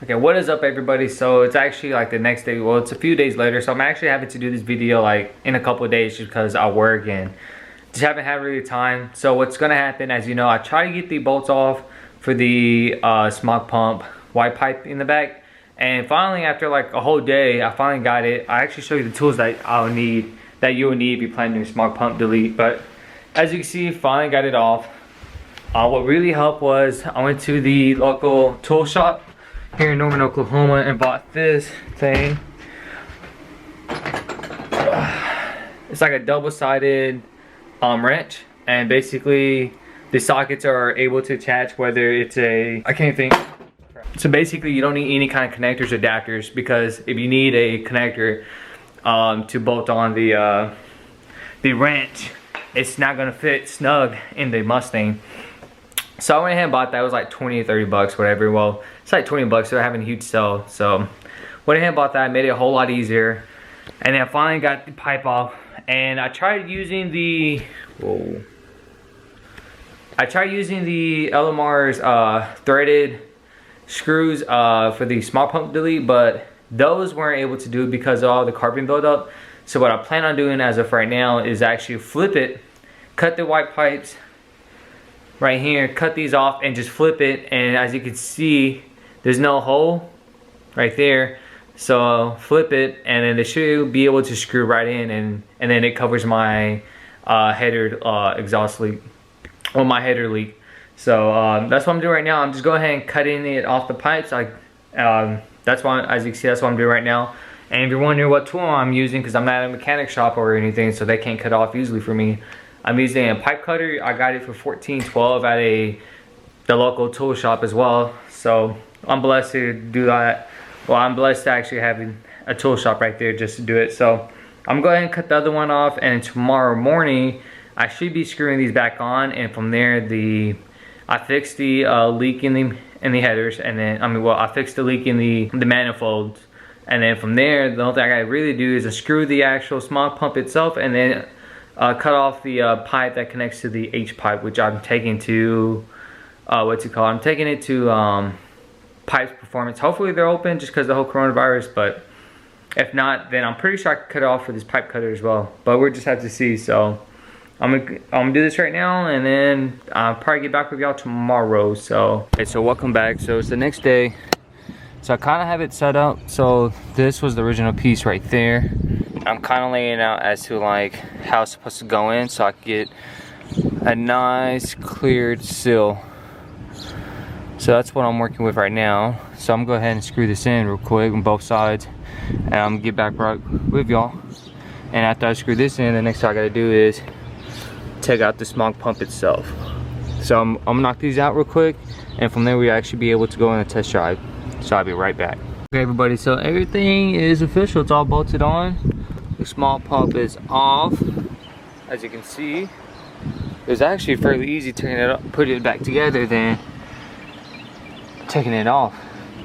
Okay, what is up everybody? So it's actually like the next day, well it's a few days later, so I'm actually having to do this video like in a couple of days just because I work and just haven't had really time. So what's gonna happen, as you know, I try to get the bolts off for the smog pump white pipe in the back, and finally after like a whole day I finally got it. I actually show you the tools that you will need if you plan to do smog pump delete, but as you can see, finally got it off. What really helped was I went to the local tool shop here in Norman, Oklahoma, and bought this thing. It's like a double-sided wrench, and basically the sockets are able to attach whether it's a, I can't think. So basically you don't need any kind of connectors or adapters, because if you need a connector to bolt on the wrench, it's not gonna fit snug in the Mustang. So I went ahead and bought that. It was like 20 or 30 bucks, whatever. Well, it's like 20 bucks. They're having a huge sale. So went ahead and bought that. Made it a whole lot easier. And then I finally got the pipe off. And I tried using the LMR's threaded screws for the small pump delete, but those weren't able to do it because of all the carbon buildup. So what I plan on doing as of right now is actually flip it, cut the white pipes right here, cut these off and just flip it, and as you can see there's no hole right there, so flip it and then it should be able to screw right in, and then it covers my header exhaust leak, or my header leak. So that's what I'm doing right now. I'm just going ahead and cutting it off the pipes. That's why, as you can see, that's what I'm doing right now. And if you're wondering what tool I'm using, because I'm not at a mechanic shop or anything, so they can't cut off easily for me, I'm using a pipe cutter. I got it for $14.12 at the local tool shop as well. So I'm blessed to do that. Well, I'm blessed to actually having a tool shop right there just to do it. So I'm going to cut the other one off, and tomorrow morning I should be screwing these back on. And from there, I fixed the leak in the headers, and then I fixed the leak in the manifolds. And then from there, the only thing I gotta really do is unscrew the actual smog pump itself, and then cut off the pipe that connects to the H pipe, which I'm taking to I'm taking it to Pipes Performance. Hopefully they're open just because of the whole coronavirus, but if not, then I'm pretty sure I can cut it off with this pipe cutter as well, but we'll just have to see. So I'm gonna do this right now, and then I'll probably get back with y'all tomorrow. So okay, so welcome back. So it's the next day. So I kind of have it set up. So this was the original piece right there. I'm kind of laying out as to like how it's supposed to go in, so I can get a nice cleared seal. So that's what I'm working with right now. So I'm gonna go ahead and screw this in real quick on both sides, and I'm gonna get back right with y'all. And after I screw this in, the next thing I gotta do is take out the smog pump itself. So I'm gonna knock these out real quick, and from there we actually be able to go in a test drive. So I'll be right back. Okay everybody, so everything is official. It's all bolted on. The small pump is off. As you can see, it's actually fairly easy taking it up, putting it back together than taking it off.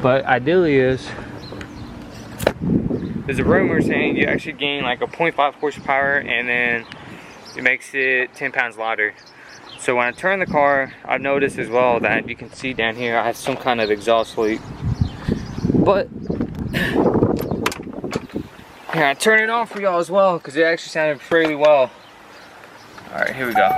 But ideally there's a rumor saying you actually gain like a 0.5 horsepower, and then it makes it 10 pounds lighter. So when I turn the car, I've noticed as well that you can see down here I have some kind of exhaust leak. But here, I turn it off for y'all as well, because it actually sounded fairly well. Alright, here we go.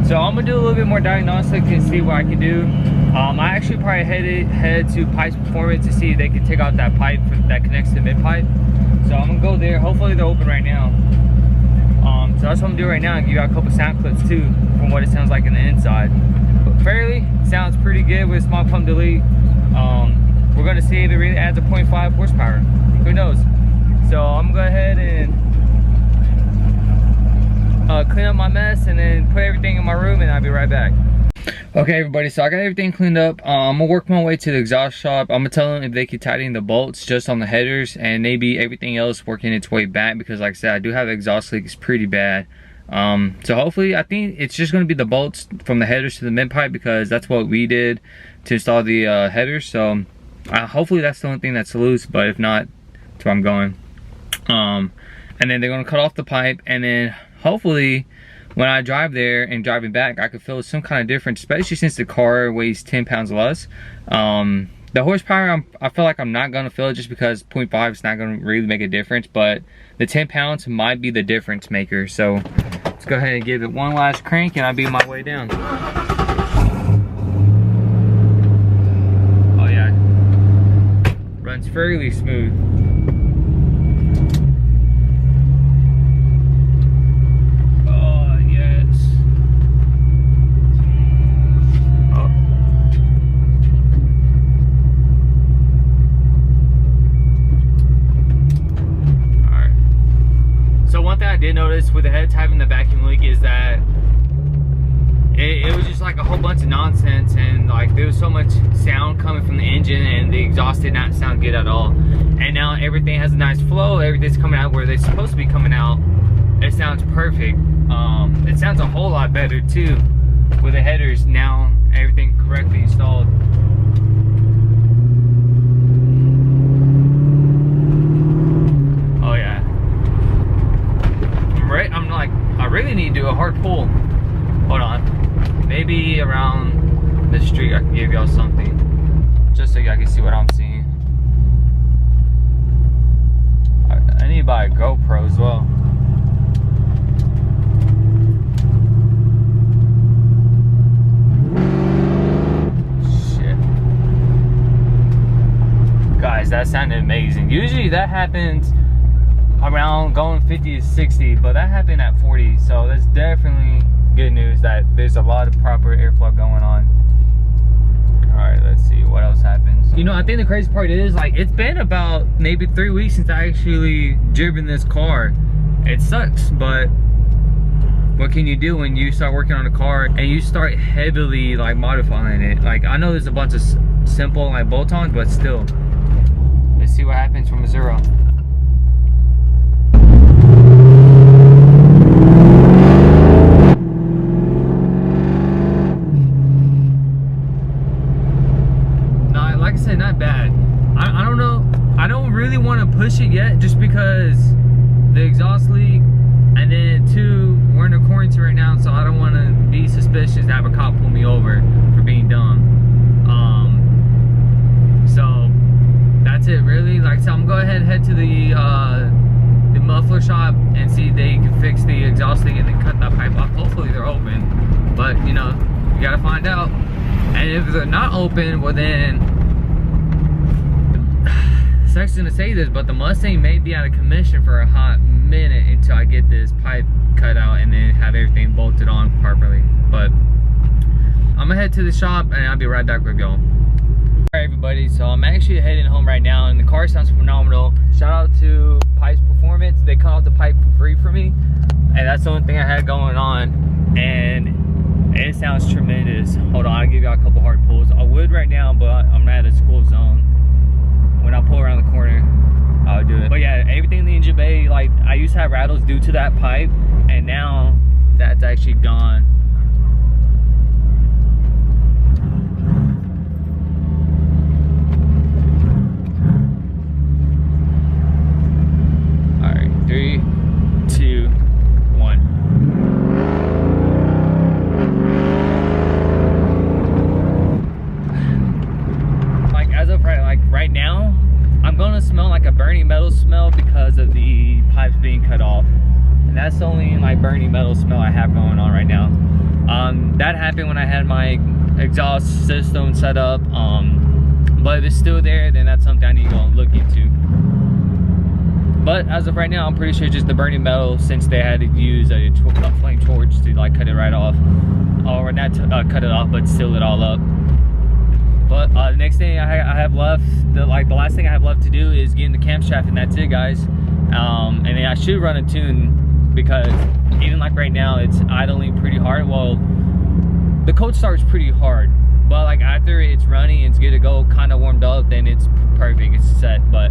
So I'm gonna do a little bit more diagnostic and see what I can do. I actually probably head to Pipes Performance to see if they can take out that pipe that connects to the mid pipe. So I'm gonna go there. Hopefully they're open right now. So that's what I'm doing right now, and give you a couple sound clips too from what it sounds like in the inside. But fairly sounds pretty good with small pump delete. We're gonna see if it really adds a 0.5 horsepower. Who knows? So I'm gonna go ahead and clean up my mess, and then put everything in my room, and I'll be right back. Okay everybody, so I got everything cleaned up. I'm gonna work my way to the exhaust shop. I'm gonna tell them if they could tighten the bolts just on the headers, and maybe everything else working its way back, because like I said, I do have exhaust leaks pretty bad. So hopefully, I think it's just going to be the bolts from the headers to the mid pipe, because that's what we did to install the headers. So hopefully that's the only thing that's loose, but if not, that's where I'm going. And then they're going to cut off the pipe, and then hopefully when I drive there and driving back, I could feel some kind of difference, especially since the car weighs 10 pounds less. The horsepower, I feel like I'm not going to feel it, just because 0.5 is not going to really make a difference, but the 10 pounds might be the difference maker. So let's go ahead and give it one last crank, and I'll be on my way down. Oh yeah, runs fairly smooth. Oh yes. Oh. Alright. So one thing I did notice with the head type and the vacuum leak is that it was just like a whole bunch of nonsense, and like there was so much sound coming from the engine, and the exhaust did not sound good at all. And now everything has a nice flow, everything's coming out where they're supposed to be coming out. It sounds perfect. It sounds a whole lot better too with the headers now, everything correctly installed. Oh yeah. I'm like, I really need to do a hard pull. Hold on, maybe around the street I can give y'all something, just so y'all can see what I'm seeing. I need to buy a GoPro as well. Shit. Guys, that sounded amazing. Usually that happens around going 50 to 60, but that happened at 40, so that's definitely good news that there's a lot of proper airflow going on. All right, let's see what else happens. You know, I think the crazy part is, like, it's been about maybe 3 weeks since I actually driven this car. It sucks, but what can you do when you start working on a car and you start heavily like modifying it? Like, I know there's a bunch of simple like bolt-ons, but still. Let's see what happens from a 0. Not bad. I don't know. I don't really want to push it yet, just because the exhaust leak, and then 2, we're in a quarantine right now, so I don't want to be suspicious to have a cop pull me over for being dumb. So that's it really. Like, so I'm gonna go ahead and head to the muffler shop and see if they can fix the exhaust leak and then cut that pipe off. Hopefully they're open, but you know, you gotta find out. And if they're not open, well then, sucks to say this, but the Mustang may be out of commission for a hot minute until I get this pipe cut out and then have everything bolted on properly. But I'm gonna head to the shop and I'll be right back with y'all. Alright everybody, so I'm actually heading home right now, and the car sounds phenomenal. Shout out to Pipes Performance. They cut out the pipe for free for me, and that's the only thing I had going on, and it sounds tremendous. Hold on, I'll give y'all a couple hard pulls. I would right now, but I'm at a school zone. When I pull around the corner, I'll do it. But yeah, everything in the engine bay, like, I used to have rattles due to that pipe, and now that's actually gone. All right, 3, 2, 1. Right now, I'm gonna smell like a burning metal smell because of the pipes being cut off, and that's the only like burning metal smell I have going on right now. That happened when I had my exhaust system set up, but if it's still there, then that's something I need to go look into. But as of right now, I'm pretty sure just the burning metal, since they had to use a flame torch to like cut it right off, or not cut it off, but seal it all up. But the next thing I have left, the last thing I have left to do is get in the camshaft, and that's it, guys. And then I should run a tune, because even like right now, it's idling pretty hard. Well, the cold start's pretty hard, But like after it's running, it's good to go, kind of warmed up, then it's perfect, it's set. But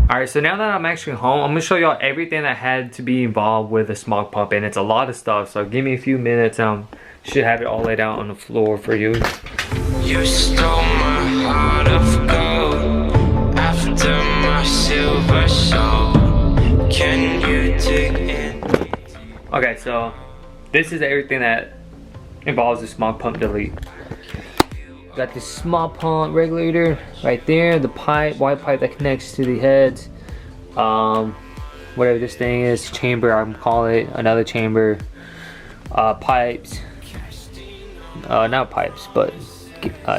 all right, so now that I'm actually home, I'm gonna show y'all everything that had to be involved with a smog pump, and it's a lot of stuff. So give me a few minutes. Should have it all laid out on the floor for you. You stole my heart of gold after my silver soul. Can you dig in? Okay, so this is everything that involves the smog pump delete. Got the smog pump regulator right there, the pipe, white pipe that connects to the heads. Whatever this thing is, chamber I'm gonna call it, another chamber. Pipes. Not pipes, but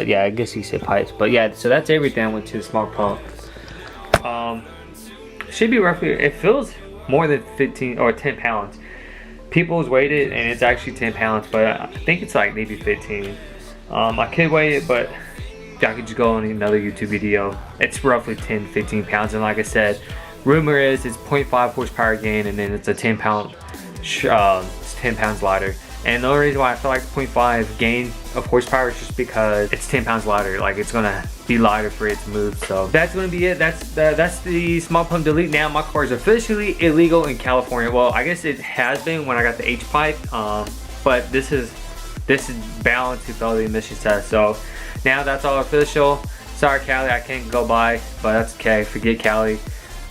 yeah, I guess you said pipes. But yeah, so that's everything I went to the smog pump. Should be roughly, it feels more than 15 or 10 pounds. People's weighed it and it's actually 10 pounds, but I think it's like maybe 15. I could weigh it, but I could just go on another YouTube video. It's roughly 10-15 pounds, and like I said, rumor is it's 0.5 horsepower gain, and then it's a 10 pounds lighter. And the only reason why I feel like 0.5 gain of horsepower is just because it's 10 pounds lighter. Like, it's gonna be lighter for it to move. So that's gonna be it. That's the smog pump delete. Now my car is officially illegal in California. Well, I guess it has been when I got the H pipe, but this is bound to fail the emissions test. So now that's all official. Sorry, Cali, I can't go by, but that's okay. Forget Cali.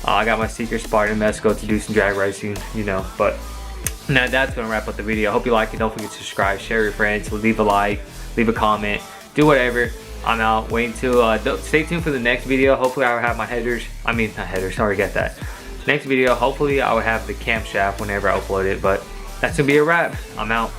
I got my secret spot in Mexico to do some drag racing, you know. But now that's gonna wrap up the video. Hope you like it. Don't forget to subscribe, share with your friends, leave a like, leave a comment, do whatever. I'm out. Wait until stay tuned for the next video. Hopefully I will have my headers. I mean, not headers. Sorry, get that. Next video. Hopefully I will have the camshaft whenever I upload it. But that's gonna be a wrap. I'm out.